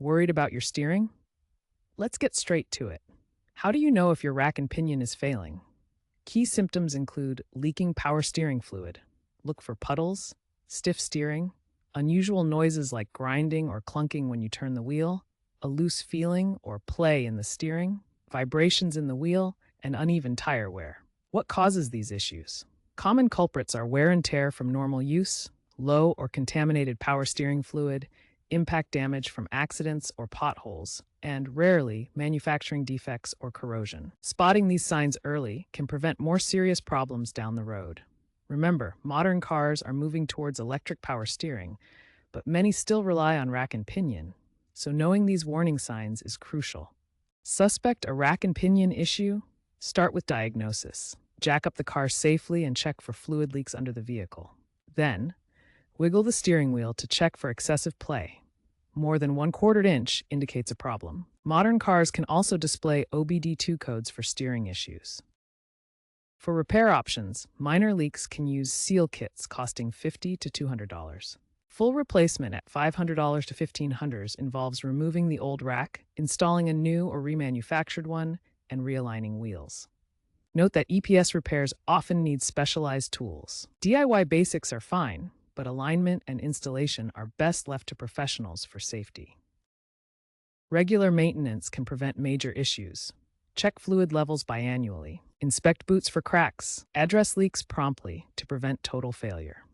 Worried about your steering? Let's get straight to it. How do you know if your rack and pinion is failing? Key symptoms include leaking power steering fluid. Look for puddles, stiff steering, unusual noises like grinding or clunking when you turn the wheel, a loose feeling or play in the steering, vibrations in the wheel, and uneven tire wear. What causes these issues? Common culprits are wear and tear from normal use, low or contaminated power steering fluid, impact damage from accidents or potholes, and rarely manufacturing defects or corrosion. Spotting these signs early can prevent more serious problems down the road. Remember, modern cars are moving towards electric power steering, but many still rely on rack and pinion, so knowing these warning signs is crucial. Suspect a rack and pinion issue? Start with diagnosis. Jack up the car safely and check for fluid leaks under the vehicle. Then, wiggle the steering wheel to check for excessive play. More than 1/4 inch indicates a problem. Modern cars can also display OBD2 codes for steering issues. For repair options, minor leaks can use seal kits costing $50 to $200. Full replacement at $500 to $1,500 involves removing the old rack, installing a new or remanufactured one, and realigning wheels. Note that EPS repairs often need specialized tools. DIY basics are fine, but alignment and installation are best left to professionals for safety. Regular maintenance can prevent major issues. Check fluid levels biannually. Inspect boots for cracks. Address leaks promptly to prevent total failure.